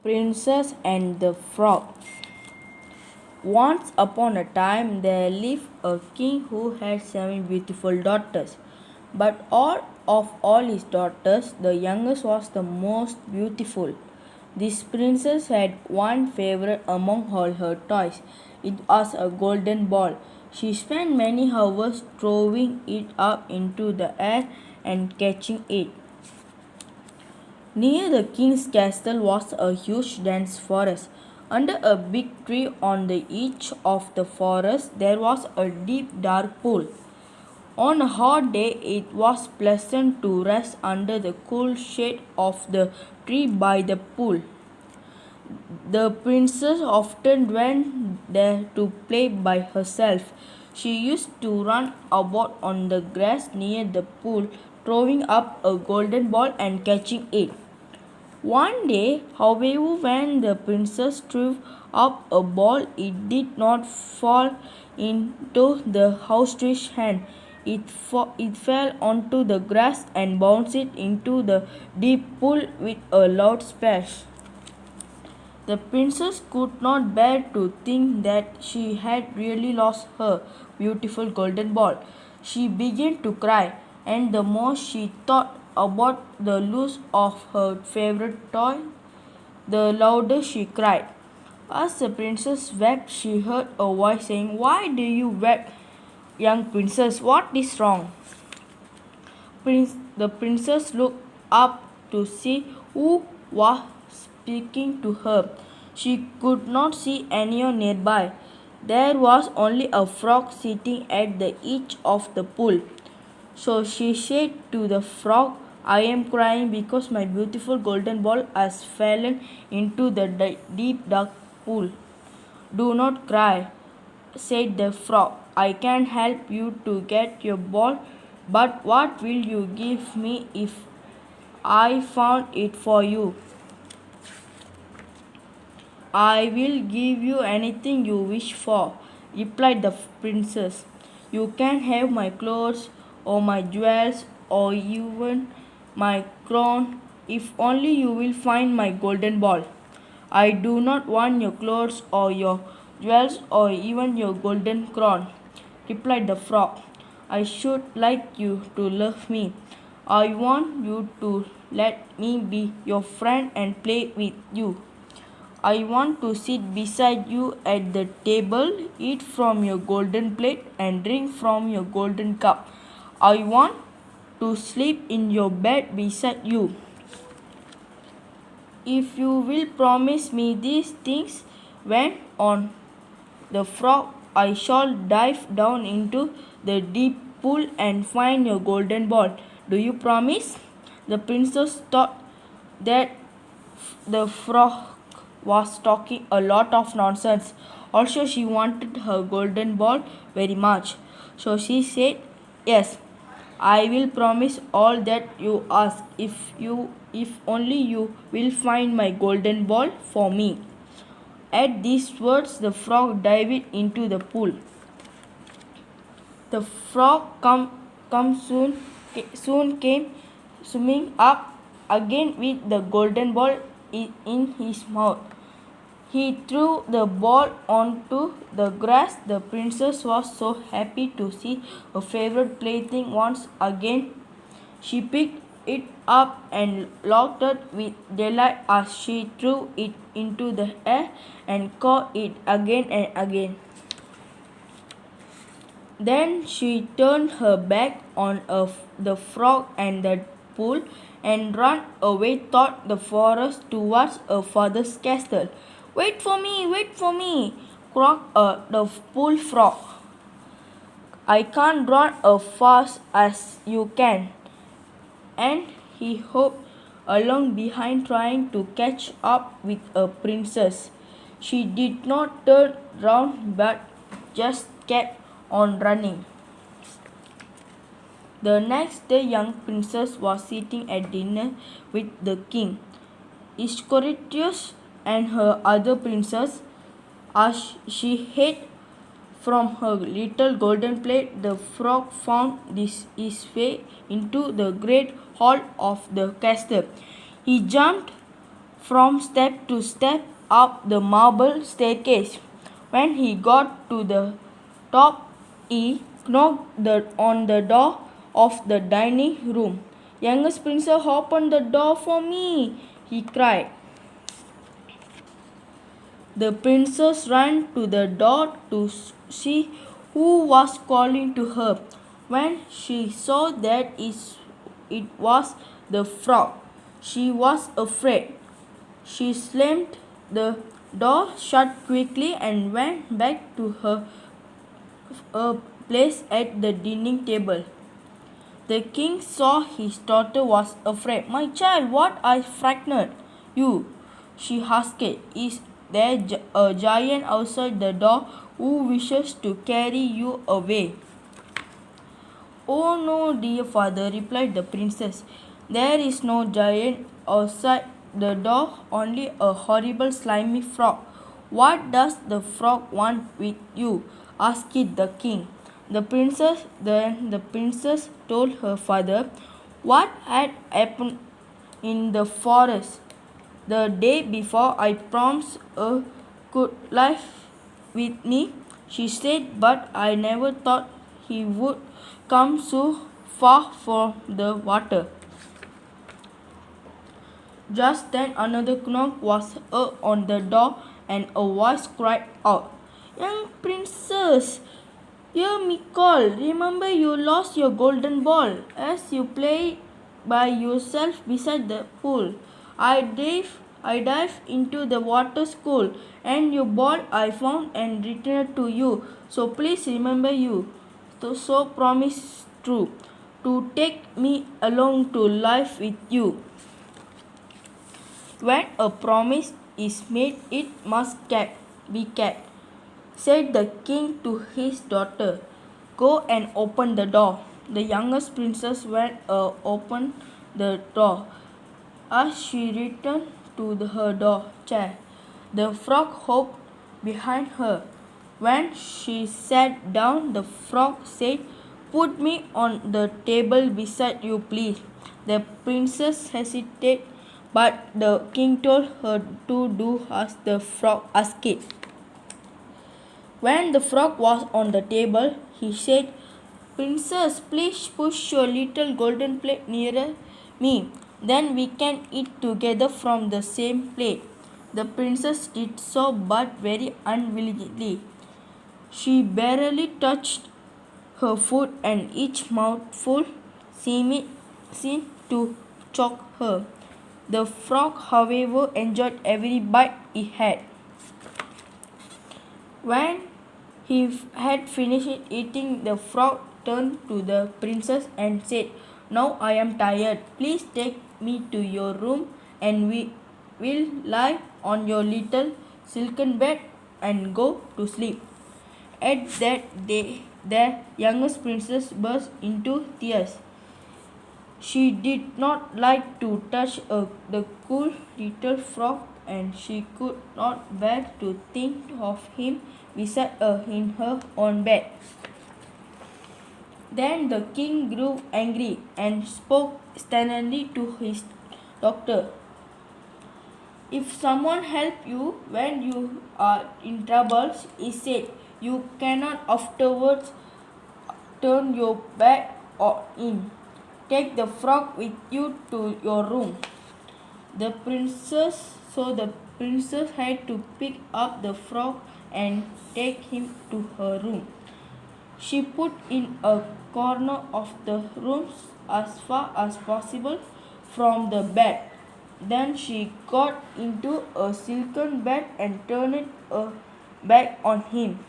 Princess and the Frog. Once upon a time there lived a king who had 7 beautiful daughters. But of all his daughters, the youngest was the most beautiful. This princess had one favorite among all her toys. It was a golden ball. She spent many hours throwing it up into the air and catching it. Near the king's castle was a huge dense forest. Under a big tree on the edge of the forest there was a deep dark pool. On a hot day it was pleasant to rest under the cool shade of the tree by the pool. The princess often went there to play by herself. She used to run about on the grass near the pool, throwing up a golden ball and catching it. One day, however, when the princess threw up a ball, it did not fall into the ostrich hand. It fell onto the grass and bounced into the deep pool with a loud splash. The princess could not bear to think that she had really lost her beautiful golden ball. She began to cry, and the more she thought about the loss of her favorite toy, the louder she cried. As the princess wept, she heard a voice saying, "Why do you weep, young princess? What is wrong?" The princess looked up to see who was speaking to her. She could not see anyone nearby. There was only a frog sitting at the edge of the pool. So she said to the frog, "I am crying because my beautiful golden ball has fallen into the deep dark pool." "Do not cry," said the frog. "I can help you to get your ball, but what will you give me if I found it for you?" "I will give you anything you wish for," replied the princess. "You can have my clothes, or my jewels, or even my crown, if only you will find my golden ball." "I do not want your clothes, or your jewels, or even your golden crown," replied the frog. "I should like you to love me. I want you to let me be your friend and play with you. I want to sit beside you at the table, eat from your golden plate, and drink from your golden cup. I want to sleep in your bed beside you. If you will promise me these things," went on the frog, "I shall dive down into the deep pool and find your golden ball. Do you promise?" The princess thought that the frog was talking a lot of nonsense. Also, she wanted her golden ball very much. So she said, "Yes, I will promise all that you ask if only you will find my golden ball for me." At these words, the frog dived into the pool. The frog soon came swimming up again with the golden ball in his mouth. He threw the ball onto the grass. The princess was so happy to see her favorite plaything once again. She picked it up and looked it with delight as she threw it into the air and caught it again and again. Then she turned her back on the frog and the pool and ran away toward the forest towards her father's castle. Wait for me, croaked the pool frog. "I can't run as fast as you can." And he hopped along behind trying to catch up with a princess. She did not turn round but just kept on running. The next day, young princess was sitting at dinner with the king. Iscariot and her other princess. As she ate from her little golden plate, the frog found his way into the great hall of the castle. He jumped from step to step up the marble staircase. When he got to the top, he knocked on the door of the dining room. Youngest princess, open the door for me, he cried. The princess ran to the door to see who was calling to her. When she saw that it was the frog, she was afraid. She slammed the door shut quickly and went back to her place at the dining table. The king saw his daughter was afraid. My child, what I frightened you? She asked. Is there a giant outside the door who wishes to carry you away? Oh no, dear father, replied the princess. There is no giant outside the door, only a horrible slimy frog. What does the frog want with you? Asked the king. The princess told her father what had happened in the forest the day before. I promised a good life with me, she said, but I never thought he would come so far from the water. Just then another knock was heard on the door, and a voice cried out, Young princess, hear me call. Remember you lost your golden ball as you played by yourself beside the pool. I dived into the water school, and your ball I found and returned to you. So please remember you. So promise true to take me along to life with you. When a promise is made, it must be kept, said the king to his daughter. Go and open the door. The youngest princess went opened the door. As she returned to her chair, the frog hopped behind her. When she sat down, the frog said, Put me on the table beside you, please. The princess hesitated, but the king told her to do as the frog asked. When the frog was on the table, he said, Princess, please push your little golden plate nearer me. Then we can eat together from the same plate. The princess did so, but very unwillingly. She barely touched her food, and each mouthful seemed to choke her. The frog, however, enjoyed every bite he had. When he had finished eating, the frog turned to the princess and said, Now I am tired. Please take me to your room, and we will lie on your little silken bed and go to sleep. At that day, the youngest princess burst into tears. She did not like to touch the cool little frog, and she could not bear to think of him beside her in her own bed. Then the king grew angry and spoke sternly to his doctor. If someone help you when you are in troubles, he said, you cannot afterwards turn your back in. Take the frog with you to your room. The princess had to pick up the frog and take him to her room. She put in a corner of the room as far as possible from the bed. Then she got into a silken bed and turned her back on him.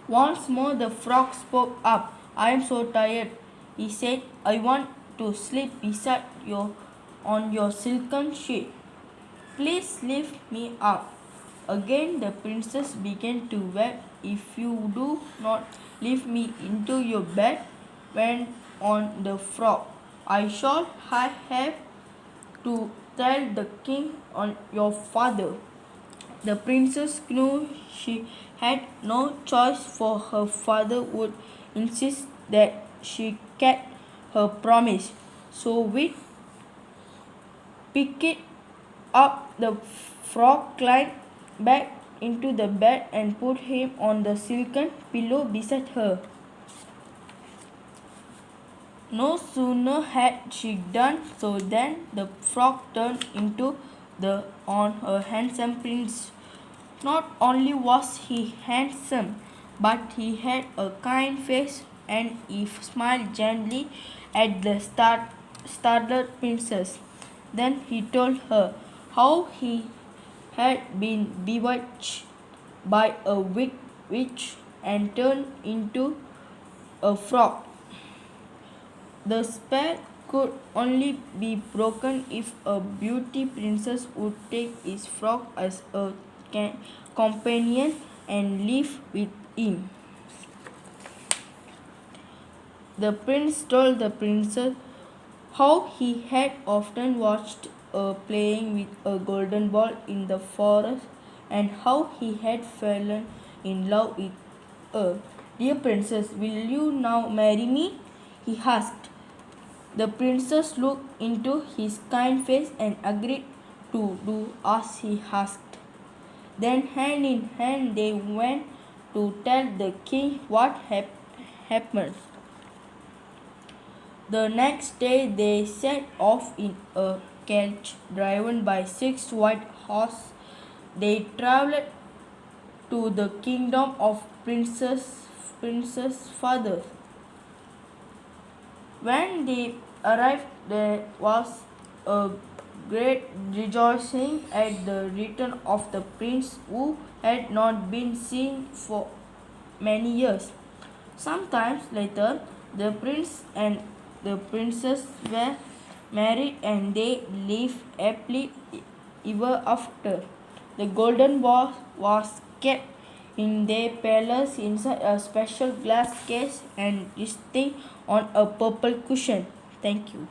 Once more the frog spoke up. I am so tired, he said. I want to sleep beside you on your silken sheet. Please lift me up. Again the princess began to weep. If you do not lift me into your bed, went on the frog, I shall have to tell the king on your father. The princess knew she had no choice, for her father would insist that she kept her promise. So with picked up the frog, climbed back into the bed, and put him on the silken pillow beside her. No sooner had she done so than the frog turned into the on her handsome prince. Not only was he handsome, but he had a kind face, and he smiled gently at the startled princess. Then he told her how he had been bewitched by a wicked witch and turned into a frog. The spell could only be broken if a beauty princess would take his frog as a companion and live with him. The prince told the princess how he had often watched her playing with a golden ball in the forest and how he had fallen in love with her. Dear princess, will you now marry me? He asked. The princess looked into his kind face and agreed to do as he asked. Then, hand in hand, they went to tell the king what had happened. The next day, they set off in a carriage driven by 6 white horses. They traveled to the kingdom of Princess Father. When they arrived, there was a great rejoicing at the return of the prince who had not been seen for many years. Sometimes later, the prince and the princess were married and they lived happily ever after. The golden ball was kept in their palace inside a special glass case and resting on a purple cushion. Thank you.